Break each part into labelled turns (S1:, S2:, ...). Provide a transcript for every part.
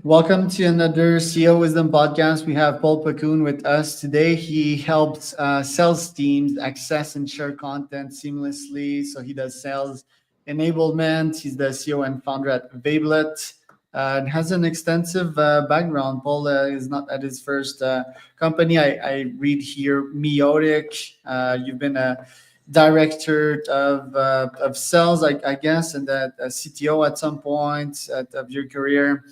S1: Welcome to another CEO Wisdom podcast. We have Paul Pacun with us today. He helps sales teams access and share content seamlessly. So he does sales enablement. He's the CEO and founder at Vablet and has an extensive background. Paul is not at his first company. I read here Meotic. You've been a director of sales, I guess, and a CTO at some point of your career.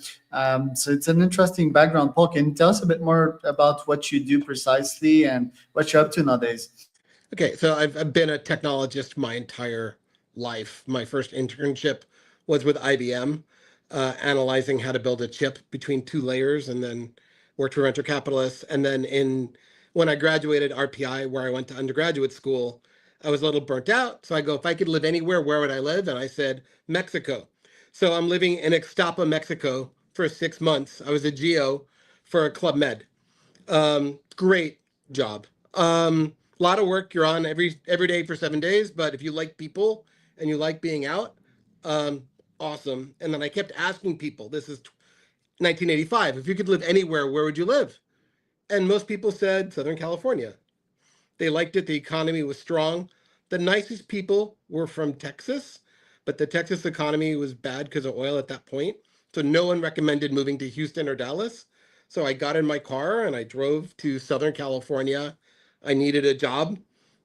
S1: So it's an interesting background. Paul, can you tell us a bit more about what you do precisely and what you're up to nowadays?
S2: Okay, so I've been a technologist my entire life. My first internship was with IBM, analyzing how to build a chip between two layers, and then worked for venture capitalists. And then when I graduated RPI, where I went to undergraduate school, I was a little burnt out. So I go, if I could live anywhere, where would I live? And I said, Mexico. So I'm living in Ixtapa, Mexico for 6 months. I was a geo for Club Med. Great job. A lot of work. You're on every day for 7 days, but if you like people and you like being out, awesome. And then I kept asking people, this is 1985, if you could live anywhere, where would you live? And most people said Southern California. They liked it. The economy was strong. The nicest people were from Texas, but the Texas economy was bad because of oil at that point. So no one recommended moving to Houston or Dallas. So I got in my car and I drove to Southern California. I needed a job.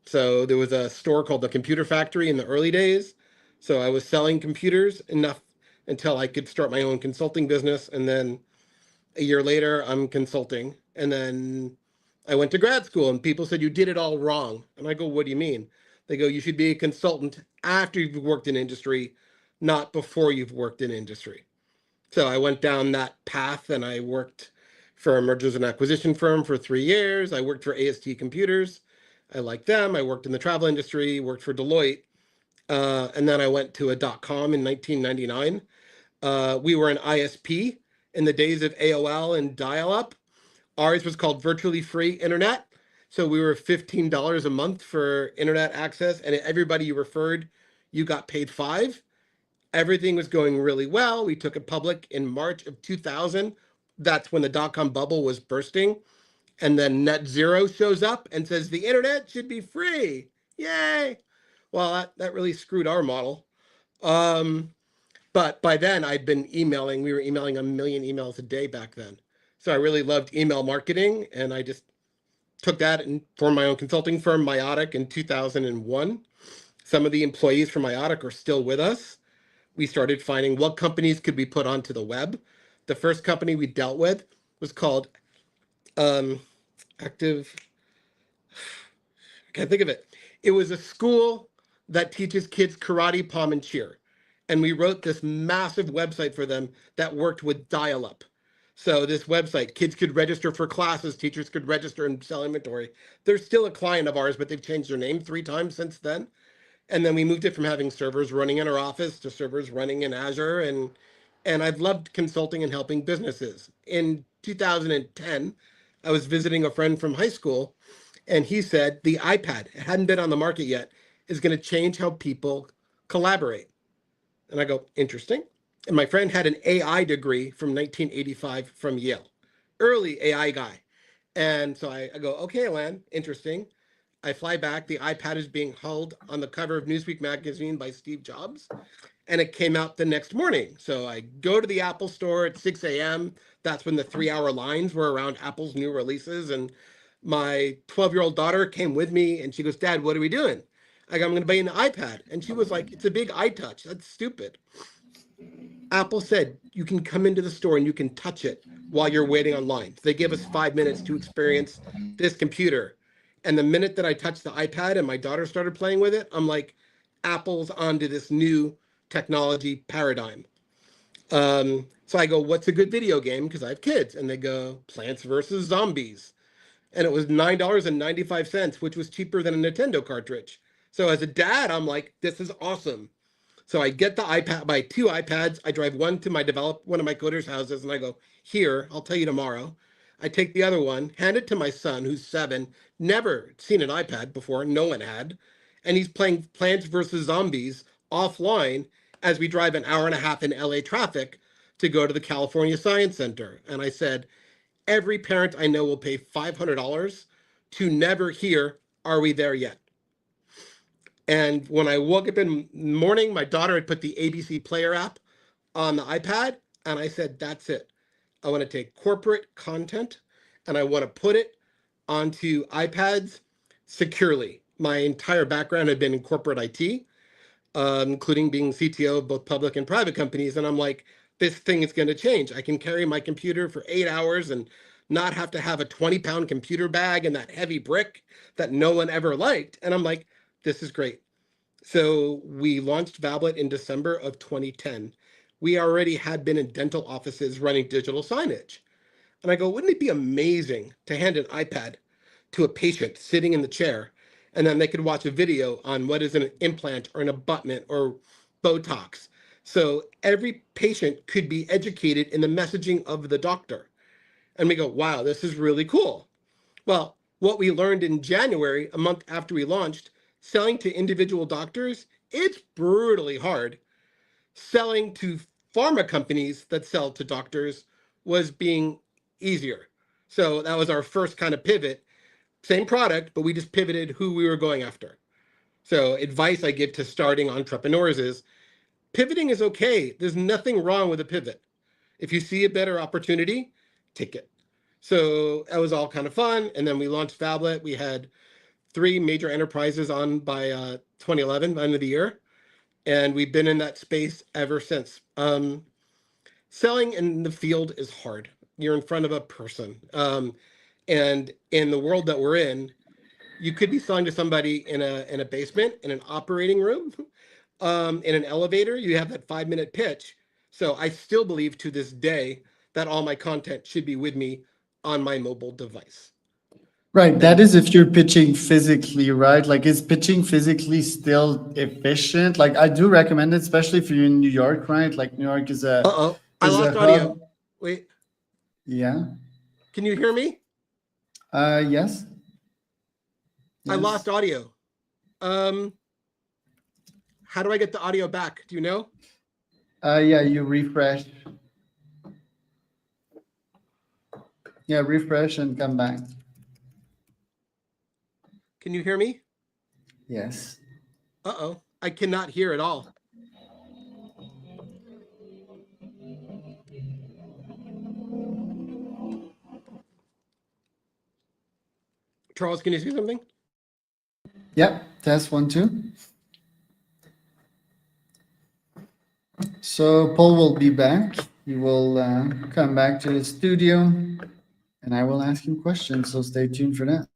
S2: So there was a store called the Computer Factory in the early days. So I was selling computers enough until I could start my own consulting business. And then a year later, I'm consulting. And then I went to grad school and people said, you did it all wrong. And I go, what do you mean? They go, you should be a consultant after you've worked in industry, not before you've worked in industry. So I went down that path and I worked for a mergers and acquisition firm for 3 years. I worked for AST Computers. I liked them. I worked in the travel industry, worked for Deloitte. And then I went to a .com in 1999. We were an ISP in the days of AOL and dial-up. Ours was called virtually free internet. So we were $15 a month for internet access, and everybody you referred, you got paid $5. Everything was going really well. We took it public in March of 2000. That's when the .com bubble was bursting. And then Net Zero shows up and says the internet should be free. Yay. Well, that really screwed our model. But by then I'd been emailing. We were emailing 1 million emails a day back then. So I really loved email marketing, and I just took that and formed my own consulting firm, Myotic, in 2001. Some of the employees from Myotic are still with us. We started finding what companies could we put onto the web. The first company we dealt with was called Active. I can't think of it. It was a school that teaches kids karate, pom, and cheer. And we wrote this massive website for them that worked with dial-up. So this website, kids could register for classes, teachers could register and sell inventory. They're still a client of ours, but they've changed their name 3 times since then. And then we moved it from having servers running in our office to servers running in Azure. And I've loved consulting and helping businesses. In 2010, I was visiting a friend from high school, and he said the iPad, it hadn't been on the market yet, is going to change how people collaborate. And I go, interesting. And my friend had an AI degree from 1985 from Yale, early AI guy. And so I go, okay, Alan, interesting. I fly back. The iPad is being held on the cover of Newsweek magazine by Steve Jobs. And it came out the next morning. So I go to the Apple store at 6 a.m. That's when the 3-hour lines were around Apple's new releases. And my 12-year-old daughter came with me and she goes, Dad, what are we doing? I go, I'm going to buy an iPad. And she was like, it's a big iTouch. That's stupid. Apple said you can come into the store and you can touch it while you're waiting online. So they give us 5 minutes to experience this computer. And the minute that I touched the iPad and my daughter started playing with it, I'm like, Apple's onto this new technology paradigm. So I go, what's a good video game? Because I have kids. And they go, Plants vs. Zombies. And it was $9.95, which was cheaper than a Nintendo cartridge. So as a dad, I'm like, this is awesome. So I get the iPad, buy 2 iPads. I drive one to one of my coders' houses, and I go, here, I'll tell you tomorrow. I take the other one, hand it to my son, who's 7, never seen an iPad before, no one had. And he's playing Plants vs. Zombies offline as we drive an hour and a half in LA traffic. to go to the California Science Center. And I said, every parent I know will pay $500 to never hear, "Are we there yet?" And when I woke up in the morning, my daughter had put the ABC Player app on the iPad, and I said, that's it. I want to take corporate content and I want to put it onto iPads securely. My entire background had been in corporate IT, including being CTO of both public and private companies. And I'm like, this thing is going to change. I can carry my computer for 8 hours and not have to have a 20-pound computer bag and that heavy brick that no one ever liked. And I'm like, this is great. So we launched Vablet in December of 2010. We already had been in dental offices running digital signage. And I go, wouldn't it be amazing to hand an iPad to a patient sitting in the chair, and then they could watch a video on what is an implant or an abutment or Botox. So every patient could be educated in the messaging of the doctor. And we go, wow, this is really cool. Well, what we learned in January, a month after we launched, selling to individual doctors, it's brutally hard. Selling to pharma companies that sell to doctors was being easier. So that was our first kind of pivot. Same product, but we just pivoted who we were going after. So advice I give to starting entrepreneurs is pivoting is okay. There's nothing wrong with a pivot. If you see a better opportunity, take it. So that was all kind of fun. And then we launched Vablet. We had 3 major enterprises on by 2011, by the end of the year. And we've been in that space ever since. Selling in the field is hard. You're in front of a person. And in the world that we're in, you could be selling to somebody in a basement, in an operating room, in an elevator. You have that 5-minute pitch. So I still believe to this day that all my content should be with me on my mobile device.
S1: Right. That is if you're pitching physically, right? Like, is pitching physically still efficient? Like, I do recommend it, especially if you're in New York, right? Like, New York is a
S2: Uh-oh, I
S1: is a
S2: lost audio.
S1: hub.
S2: Wait,
S1: Yeah.
S2: can you hear me?
S1: Yes.
S2: I
S1: Yes.
S2: lost audio. How do I get the audio back? Do you know?
S1: Yeah. You refresh. Yeah, refresh and come back.
S2: Can you hear me?
S1: Yes.
S2: Uh-oh, I cannot hear at all. Charles, can you see something?
S1: Yep. Test 1, 2. So Paul will be back. He will come back to the studio, and I will ask him questions. So stay tuned for that.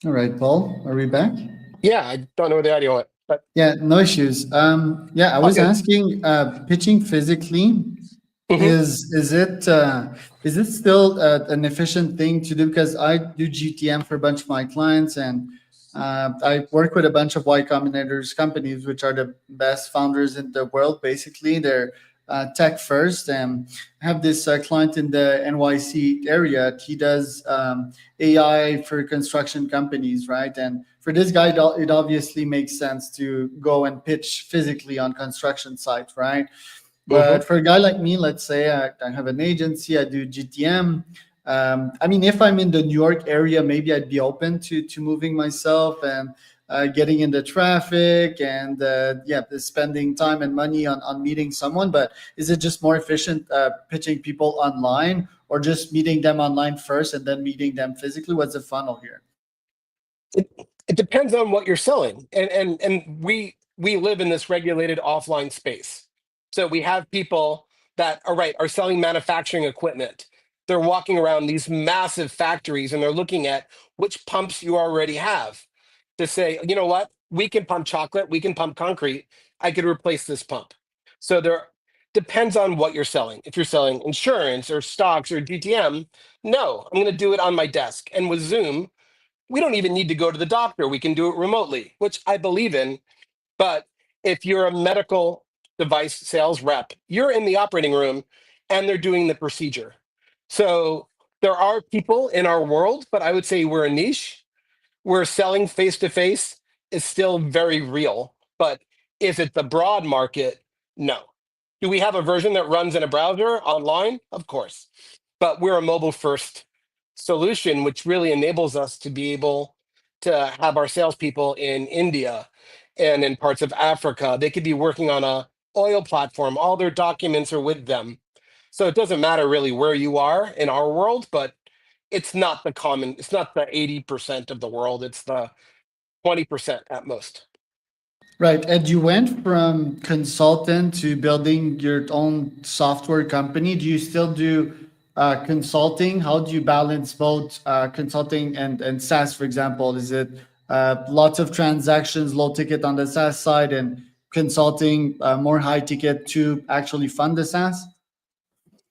S1: All right, Paul, are we back?
S2: Yeah, I don't know where the audio went, but
S1: Yeah, no issues. Yeah, I was
S2: okay.
S1: asking, pitching physically,
S2: Mhm.
S1: is it still an efficient thing to do? Because I do GTM for a bunch of my clients, and I work with a bunch of Y Combinator's companies, which are the best founders in the world. Basically, they're tech first, and I have this client in the NYC area. He does AI for construction companies, right? And for this guy, it obviously makes sense to go and pitch physically on construction sites, right? But for a guy like me, let's say I have an agency, I do GTM. I mean, if I'm in the New York area, maybe I'd be open to moving myself and getting into traffic and spending time and money on meeting someone. But is it just more efficient pitching people online, or just meeting them online first and then meeting them physically? What's the funnel here?
S2: It depends on what you're selling, and we live in this regulated offline space. So we have people that are selling manufacturing equipment. They're walking around these massive factories and they're looking at which pumps you already have to say, you know what, we can pump chocolate, we can pump concrete, I could replace this pump. So there depends on what you're selling. If you're selling insurance or stocks or DTM, no, I'm going to do it on my desk. And with Zoom, we don't even need to go to the doctor. We can do it remotely, which I believe in. But if you're a medical device sales rep, you're in the operating room and they're doing the procedure. So There are people in our world, but I would say we're a niche. Where selling face to face is still very real. But is it the broad market? No. Do we have a version that runs in a browser online? Of course. But we're a mobile first solution, which really enables us to be able to have our salespeople in India and in parts of Africa. They could be working on a oil platform. All their documents are with them. So it doesn't matter really where you are in our world, but it's not the 80% of the world, it's the 20% at most.
S1: Right. And you went from consultant to building your own software company. Do you still do consulting? How do you balance both consulting and SaaS, for example? Is it lots of transactions, low ticket on the SaaS side, and consulting more high ticket to actually fund the SaaS?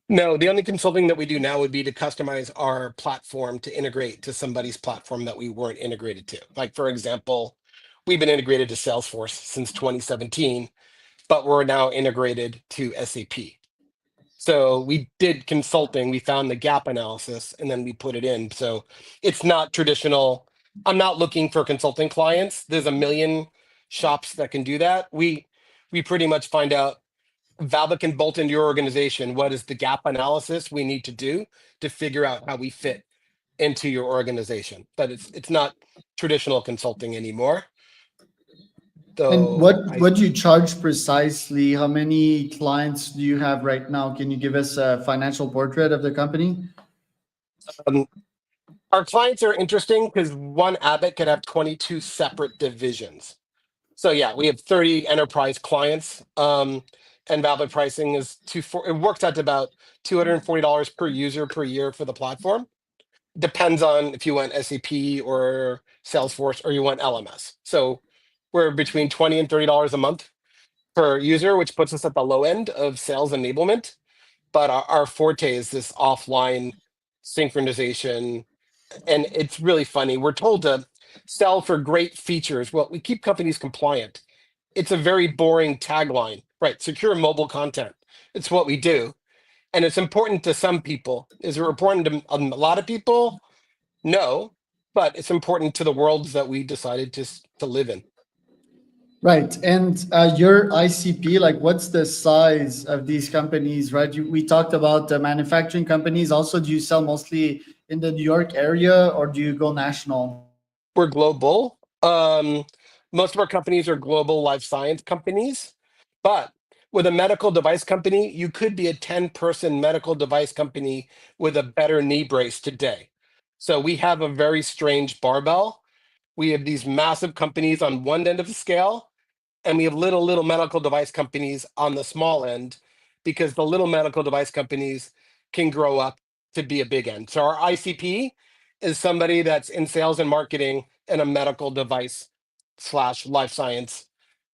S2: No, the only consulting that we do now would be to customize our platform to integrate to somebody's platform that we weren't integrated to. Like, for example, we've been integrated to Salesforce since 2017, but we're now integrated to SAP. So we did consulting, we found the gap analysis, and then we put it in. So it's not traditional. I'm not looking for consulting clients. There's a million shops that can do that. We pretty much find out Vablet can bolt into your organization. What is the gap analysis we need to do to figure out how we fit into your organization? But it's not traditional consulting anymore.
S1: And
S2: Though
S1: what do you charge precisely? How many clients do you have right now? Can you give us a financial portrait of the company?
S2: um, our clients are interesting because one Abbott could have 22 separate divisions. So yeah, we have 30 enterprise clients. And Vablet pricing is it works out to about $240 per user per year for the platform. Depends on if you want SAP or Salesforce or you want LMS. So we're between 20 and $30 a month per user, which puts us at the low end of sales enablement. But our forte is this offline synchronization. And it's really funny. We're told to sell for great features. Well, we keep companies compliant. It's a very boring tagline, right? Secure mobile content. It's what we do. And it's important to some people. Is it important to a lot of people? No, but it's important to the worlds that we decided to live in.
S1: Right. And your ICP, like what's the size of these companies, right? We talked about the manufacturing companies. Also, do you sell mostly in the New York area or do you go national?
S2: We're global. Most of our companies are global life science companies, but with a medical device company, you could be a 10-person medical device company with a better knee brace today. So we have a very strange barbell. We have these massive companies on one end of the scale, and we have little medical device companies on the small end because the little medical device companies can grow up to be a big end. So our ICP is somebody that's in sales and marketing in a medical device slash life science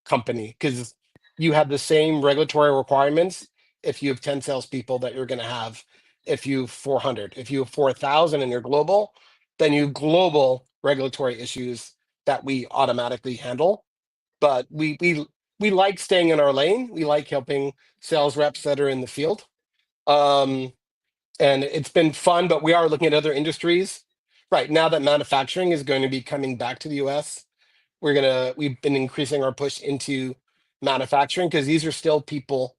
S2: company because you have the same regulatory requirements if you have 10 salespeople that you're going to have if you have 400. If you have 4,000 and you're global, then you have global regulatory issues that we automatically handle. But we like staying in our lane. We like helping sales reps that are in the field. Um, and it's been fun, but we are looking at other industries. Right now that manufacturing is going to be coming back to the US, we've been increasing our push into manufacturing because these are still people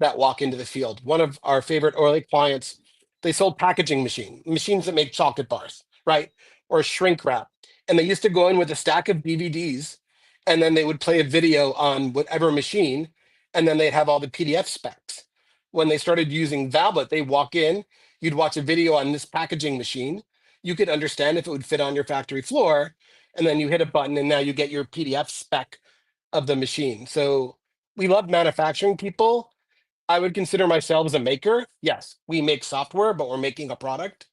S2: that walk into the field. One of our favorite early clients, they sold packaging machines that make chocolate bars, right? Or shrink wrap. And they used to go in with a stack of DVDs and then they would play a video on whatever machine and then they'd have all the PDF specs. When they started using Vablet, they walk in, you'd watch a video on this packaging machine. You could understand if it would fit on your factory floor, and then you hit a button and now you get your PDF spec of the machine. So we love manufacturing people. I would consider myself as a maker. Yes, we make software, but we're making a product.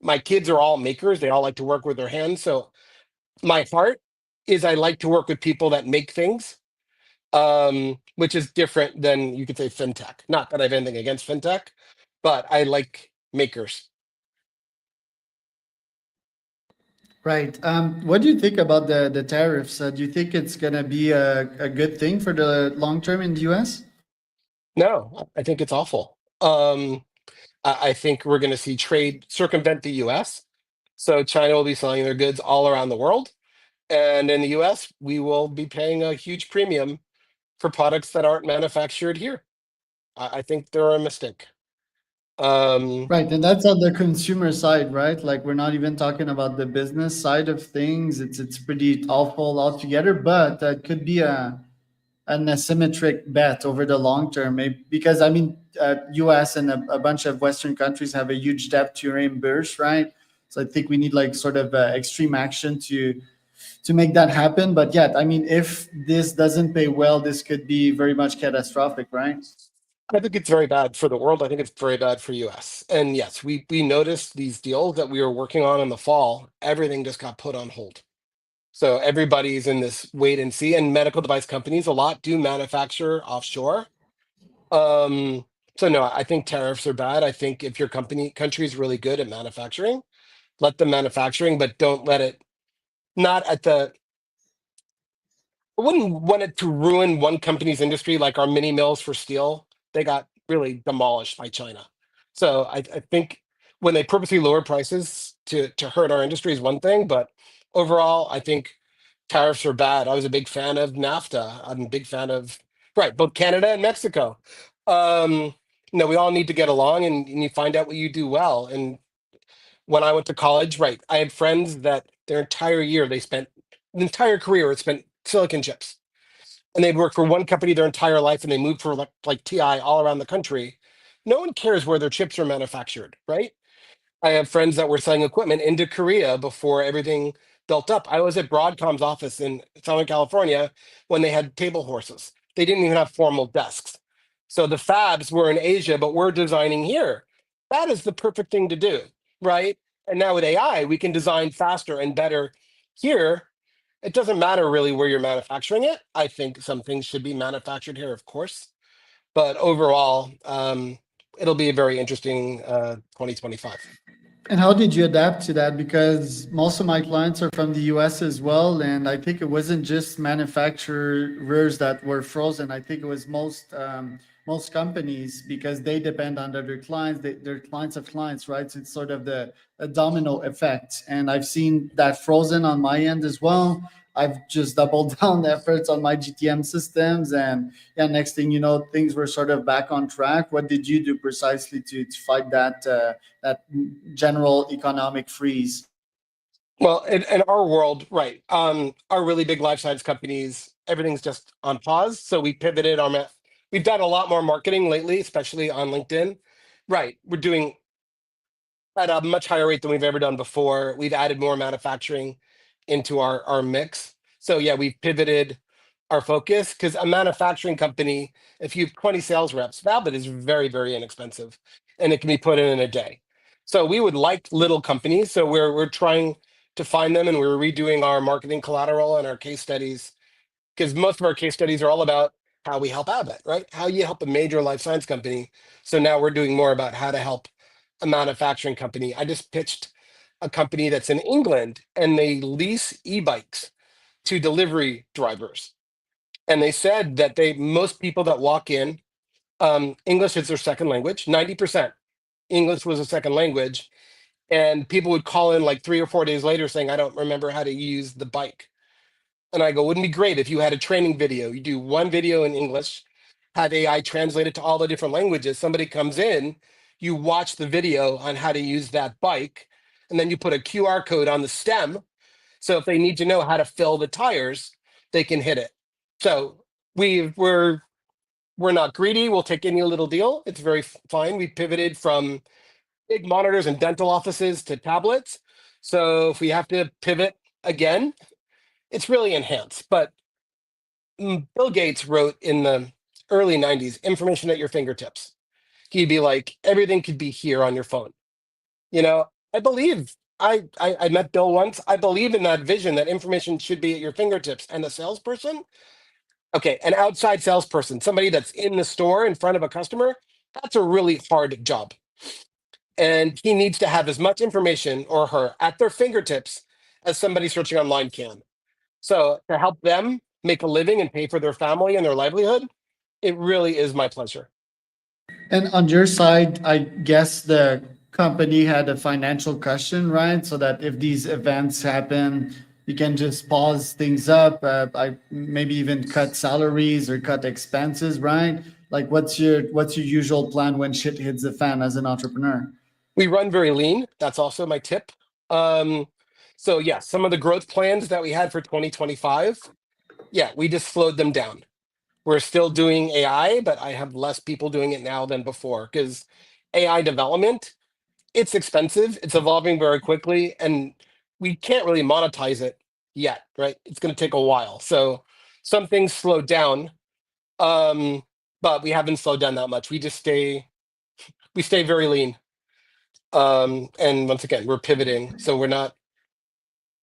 S2: My kids are all makers. They all like to work with their hands. So my heart is I like to work with people that make things, which is different than you could say fintech. Not that I have anything against fintech, but I like makers.
S1: Right. What do you think about the tariffs? Do you think it's going to be a good thing for the long term in the US?
S2: No, I think it's awful. I think we're going to see trade circumvent the US. So China will be selling their goods all around the world. And in the US, we will be paying a huge premium for products that aren't manufactured here. I think they're a mistake. Um,
S1: Right, and that's on the consumer side, right? Like we're not even talking about the business side of things. It's pretty awful altogether, but that could be an asymmetric bet over the long term. Maybe, because I mean, U.S. and a bunch of Western countries have a huge debt to reimburse, right? So I think we need like sort of extreme action to make that happen. But yeah, I mean, if this doesn't pay well, this could be very much catastrophic, right?
S2: I think it's very bad for the world. I think it's very bad for US. And yes, we noticed these deals that we were working on in the fall, everything just got put on hold. So everybody's in this wait and see, and medical device companies a lot do manufacture offshore. Um, so no, I think tariffs are bad. I think if your country is really good at manufacturing, let them manufacturing, but don't let it not at the I wouldn't want it to ruin one company's industry like our mini mills for steel. They got really demolished by China. So I think when they purposely lower prices to hurt our industry is one thing, but overall, I think tariffs are bad. I was a big fan of NAFTA. I'm a big fan of right, both Canada and Mexico. Um, no, we all need to get along and you find out what you do well. And when I went to college, right, I had friends that their entire year they spent the entire career it spent silicon chips and they'd worked for one company their entire life and they moved for like TI all around the country. No one cares where their chips are manufactured, right? I have friends that were selling equipment into Korea before everything built up. I was at Broadcom's office in Southern California when they had table horses. They didn't even have formal desks. So the fabs were in Asia, but we're designing here. That is the perfect thing to do, right? And now with AI, we can design faster and better here. It doesn't matter really where you're manufacturing it. I think some things should be manufactured here, of course. But overall, it'll be a very interesting 2025.
S1: And how did you adapt to that? Because most of my clients are from the US as well. And I think it wasn't just manufacturers that were frozen. I think it was most companies because they depend on their clients, their clients of clients, right? So it's sort of the a domino effect. And I've seen that frozen on my end as well. I've just doubled down efforts on my GTM systems. And yeah, next thing you know, things were sort of back on track. What did you do precisely to fight that general economic freeze?
S2: Well, in our world, right, our really big life science companies, everything's just on pause. So we pivoted we've done a lot more marketing lately, especially on LinkedIn. Right, we're doing at a much higher rate than we've ever done before. We've added more manufacturing into our mix. So yeah, we've pivoted our focus because a manufacturing company, if you have 20 sales reps, Vablet is very, very inexpensive and it can be put in a day. So we would like little companies. So we're trying to find them and we're redoing our marketing collateral and our case studies because most of our case studies are all about how we help Abbott, right? How you help a major life science company. So now we're doing more about how to help a manufacturing company. I just pitched a company that's in England and they lease e-bikes to delivery drivers. And they said that most people that walk in, English is their second language, 90% English was a second language. And people would call in like 3 or 4 days later saying, I don't remember how to use the bike. And I go, wouldn't it be great if you had a training video? You do one video in English, have AI translate it to all the different languages. Somebody comes in, you watch the video on how to use that bike, and then you put a QR code on the stem. So if they need to know how to fill the tires, they can hit it. So we're not greedy. We'll take any little deal. It's very fine. We pivoted from big monitors and dental offices to tablets. So if we have to pivot again, it's really enhanced. But Bill Gates wrote in the early 90s, information at your fingertips. He'd be like, everything could be here on your phone. You know, I believe I met Bill once. I believe in that vision that information should be at your fingertips. And a salesperson, okay, an outside salesperson, somebody that's in the store in front of a customer, that's a really hard job. And he needs to have as much information or her at their fingertips as somebody searching online can. So to help them make a living and pay for their family and their livelihood, it really is my pleasure.
S1: And on your side, I guess the company had a financial cushion, right? So that if these events happen, you can just pause things up. I maybe even cut salaries or cut expenses, right? Like, what's your usual plan when shit hits the fan as an entrepreneur?
S2: We run very lean. That's also my tip. Um, so yeah, some of the growth plans that we had for 2025, yeah, we just slowed them down. We're still doing AI, but I have less people doing it now than before because AI development, it's expensive, it's evolving very quickly, and we can't really monetize it yet, right? It's going to take a while. So some things slowed down, um, but we haven't slowed down that much. We stay very lean. And once again, we're pivoting. So we're not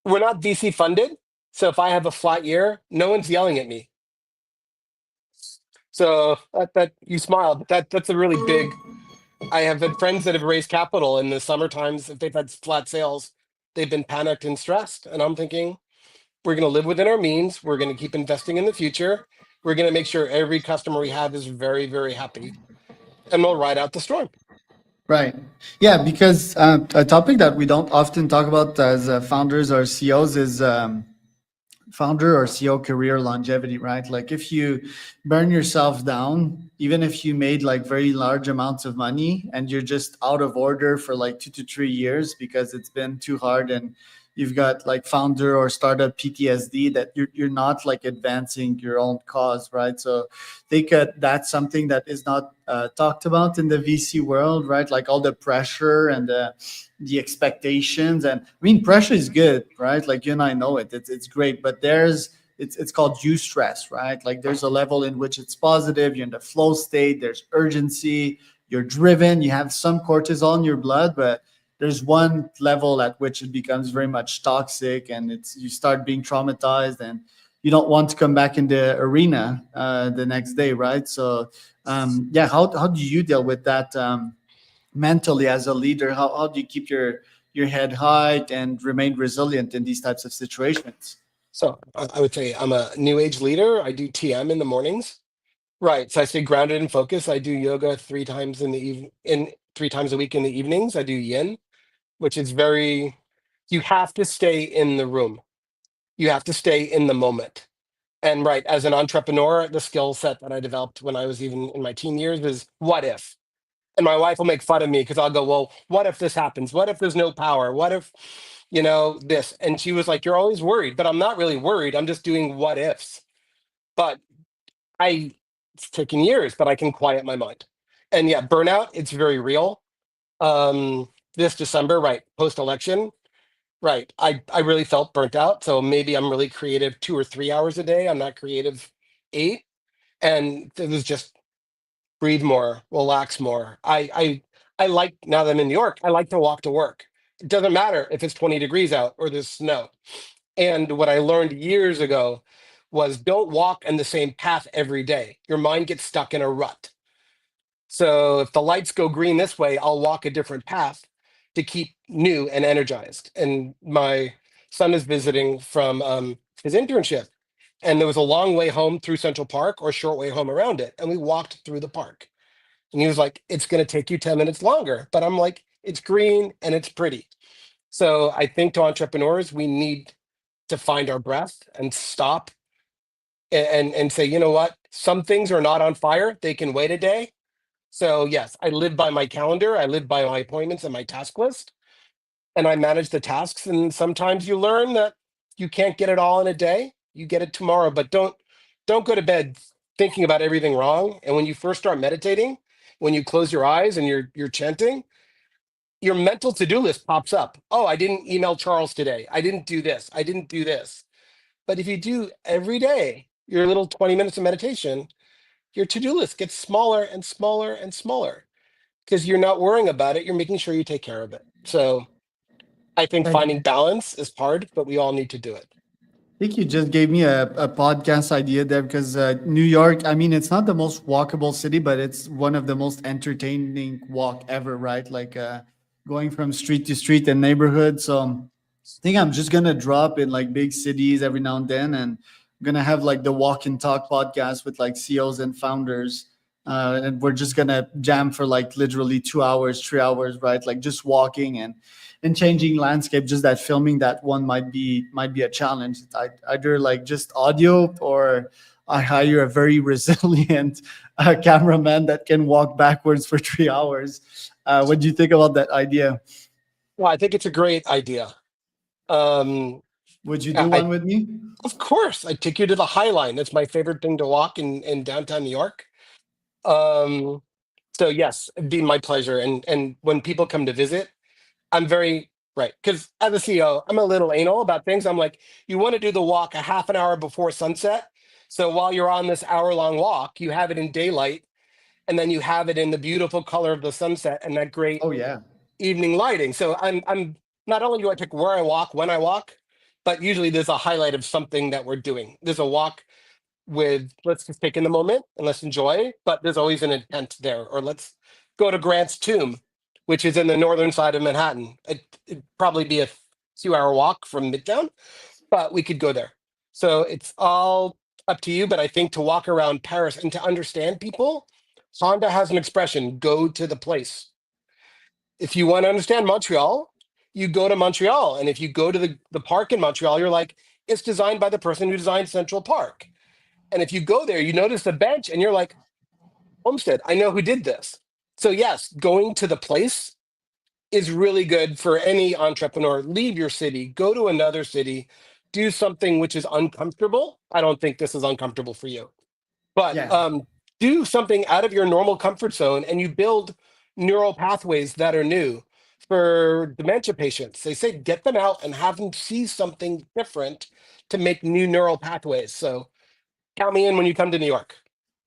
S2: VC funded. So if I have a flat year, no one's yelling at me. So that you smile, but that's a really big. I have had friends that have raised capital in the summer times. If they've had flat sales, they've been panicked and stressed. And I'm thinking, we're going to live within our means. We're going to keep investing in the future. We're going to make sure every customer we have is very, very happy, and we'll ride out the storm.
S1: Right. Yeah, because a topic that we don't often talk about as founders or CEOs is founder or CEO career longevity, right? Like if you burn yourself down, even if you made like very large amounts of money and you're just out of order for like 2 to 3 years because it's been too hard and you've got like founder or startup PTSD that you're not like advancing your own cause, right? So I think that's something that is not talked about in the VC world, right? Like all the pressure and the expectations. And I mean, pressure is good, right? Like you and I know it, it's great, but it's called eustress, right? Like there's a level in which it's positive, you're in the flow state, there's urgency, you're driven, you have some cortisol in your blood, but there's one level at which it becomes very much toxic and it's you start being traumatized and you don't want to come back in the arena the next day, right? So yeah, how do you deal with that mentally as a leader? How do you keep your head high and remain resilient in these types of situations?
S2: So I would say I'm a new age leader. I do TM in the mornings. Right. So I stay grounded and focused. I do yoga 3 times in 3 times a week in the evenings. I do yin, which is very, you have to stay in the room. You have to stay in the moment. And right, as an entrepreneur, the skill set that I developed when I was even in my teen years is what if? And my wife will make fun of me because I'll go, well, what if this happens? What if there's no power? What if, this? And she was like, you're always worried, but I'm not really worried. I'm just doing what ifs. But it's taken years, but I can quiet my mind. And yeah, burnout, it's very real. This December, right, post election, right, I really felt burnt out. So maybe I'm really creative 2 or 3 hours a day. I'm not creative 8. And it was just breathe more, relax more. I like, now that I'm in New York, I like to walk to work. It doesn't matter if it's 20 degrees out or there's snow. And what I learned years ago was don't walk in the same path every day. Your mind gets stuck in a rut. So if the lights go green this way, I'll walk a different path to keep new and energized. And my son is visiting from his internship, and there was a long way home through Central Park or a short way home around it. And we walked through the park. And he was like, it's going to take you 10 minutes longer. But I'm like, it's green and it's pretty. So I think to entrepreneurs, we need to find our breath and stop and say, you know what? Some things are not on fire. They can wait a day. So yes, I live by my calendar. I live by my appointments and my task list, and I manage the tasks. And sometimes you learn that you can't get it all in a day. You get it tomorrow, but don't go to bed thinking about everything wrong. And when you first start meditating, when you close your eyes and you're chanting, your mental to-do list pops up. Oh, I didn't email Charles today. I didn't do this. I didn't do this. But if you do every day your little 20 minutes of meditation, your to-do list gets smaller and smaller and smaller because you're not worrying about it. You're making sure you take care of it. So I think
S1: Right.
S2: finding balance is hard, but we all need to do it.
S1: I think you just gave me a podcast idea there because New York, I mean, it's not the most walkable city, but it's one of the most entertaining walk ever, right? Like going from street to street and neighborhood. So I think I'm just gonna drop in like big cities every now and then, and I'm gonna have like the walk and talk podcast with like CEOs and founders and we're just gonna jam for like literally 2 hours, 3 hours, right? Like just walking and changing landscape. Just that filming that one might be a challenge. Either like just audio, or I hire a very resilient cameraman that can walk backwards for 3 hours. What do you think about that idea?
S2: Well, I think it's a great idea. Um,
S1: Would you do
S2: I
S1: one with me?
S2: Of course, I take you to the High Line. That's my favorite thing to walk in downtown New York. Um, so yes, it'd be my pleasure. And when people come to visit, I'm very right, because as a CEO, I'm a little anal about things. I'm like, you want to do the walk a half an hour before sunset. So while you're on this hour-long walk, you have it in daylight, and then you have it in the beautiful color of the sunset and that great
S1: Oh yeah.
S2: evening lighting. So I'm not only do I pick where I walk, when I walk, but usually there's a highlight of something that we're doing. There's a walk with let's just take in the moment and let's enjoy, but there's always an intent there. Or let's go to Grant's tomb, which is in the northern side of Manhattan. It'd probably be a 2 hour walk from Midtown, but we could go there. So it's all up to you. But I think to walk around Paris and to understand people, Honda has an expression: go to the place. If you want to understand Montreal, you go to Montreal. And if you go to the park in Montreal, you're like, it's designed by the person who designed Central Park. And if you go there, you notice the bench and you're like, Homestead, I know who did this. So, yes, going to the place is really good for any entrepreneur. Leave your city, go to another city, do something which is uncomfortable. I don't think this is uncomfortable for you, but
S1: Yeah.
S2: do something out of your normal comfort zone and you build neural pathways that are new. For dementia patients, they say get them out and have them see something different to make new neural pathways. So count me in when you come to New York.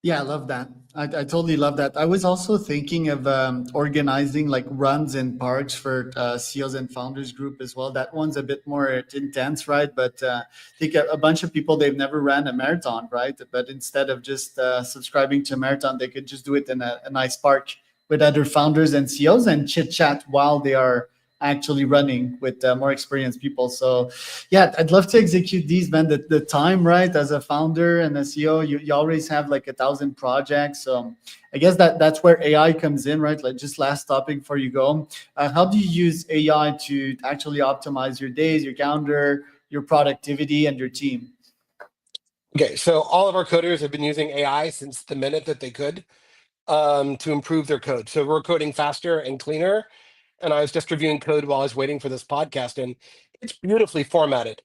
S1: Yeah, I love that. I totally love that. I was also thinking of organizing like runs in parks for CEOs and founders group as well. That one's a bit more intense, right? But I think a bunch of people, they've never ran a marathon, right? But instead of just subscribing to a marathon, they could just do it in a nice park with other founders and CEOs and chit chat while they are actually running with more experienced people. So yeah, I'd love to execute these, man. The time, right? As a founder and a CEO, you always have like 1,000 projects. So I guess that's where AI comes in, right? Like just last topic before you go. How do you use AI to actually optimize your days, your calendar, your productivity, and your team?
S2: Okay, so all of our coders have been using AI since the minute that they could to improve their code. So we're coding faster and cleaner. And I was just reviewing code while I was waiting for this podcast, and it's beautifully formatted.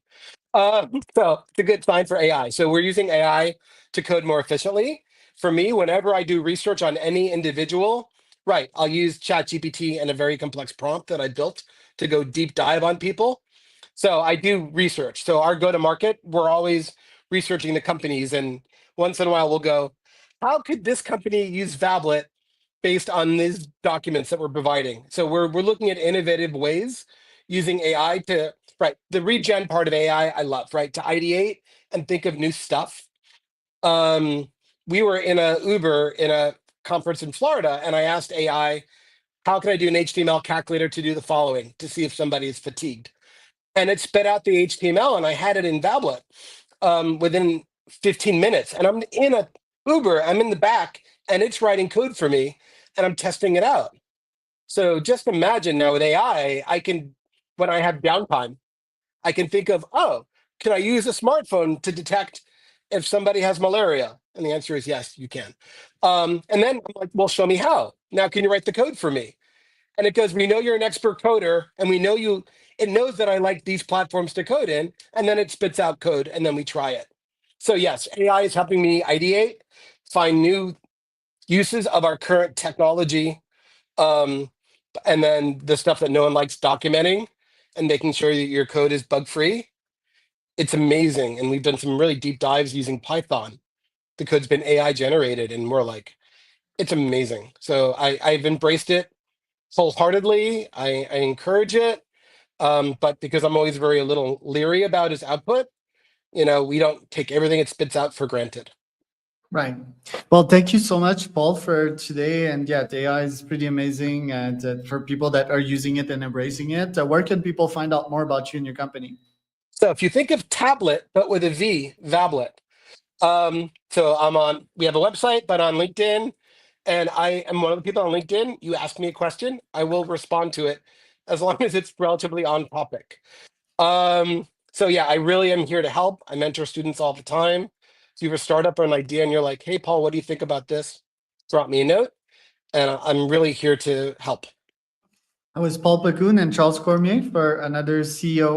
S2: So it's a good sign for AI. So we're using AI to code more efficiently. For me, whenever I do research on any individual, right, I'll use ChatGPT and a very complex prompt that I built to go deep dive on people. So I do research. So our go to market, we're always researching the companies, and once in a while we'll go, how could this company use Vablet based on these documents that we're providing? So we're looking at innovative ways using AI to right the regen part of AI. I love right to ideate and think of new stuff. Um, we were in a Uber in a conference in Florida, and I asked AI, how can I do an HTML calculator to do the following to see if somebody is fatigued? And it spit out the HTML, and I had it in Vablet within 15 minutes. And I'm in a Uber, I'm in the back, and it's writing code for me, and I'm testing it out. So just imagine now with AI, I can, when I have downtime, I can think of, oh, can I use a smartphone to detect if somebody has malaria? And the answer is yes, you can. And then I'm like, well, show me how. Now, can you write the code for me? And it goes, we know you're an expert coder, and we know you, it knows that I like these platforms to code in, and then it spits out code, and then we try it. So yes, AI is helping me ideate, find new uses of our current technology, um, and then the stuff that no one likes documenting and making sure that your code is bug free. It's amazing. And we've done some really deep dives using Python. The code's been AI generated, and we're like, it's amazing. So I've embraced it wholeheartedly. I encourage it. But because I'm always very a little leery about his output, we don't take everything it spits out for granted.
S1: Right. Well, thank you so much, Paul, for today. And yeah, the AI is pretty amazing. And for people that are using it and embracing it, where can people find out more about you and your company?
S2: So if you think of tablet, but with a V, Vablet. So we have a website, but on LinkedIn, And I am one of the people on LinkedIn. You ask me a question, I will respond to it as long as it's relatively on topic. So yeah, I really am here to help. I mentor students all the time. If you have a startup or an idea and you're like, hey, Paul, what do you think about this? Drop me a note, and I'm really here to help.
S1: I was Paul Pacun and Charles Cormier for another CEO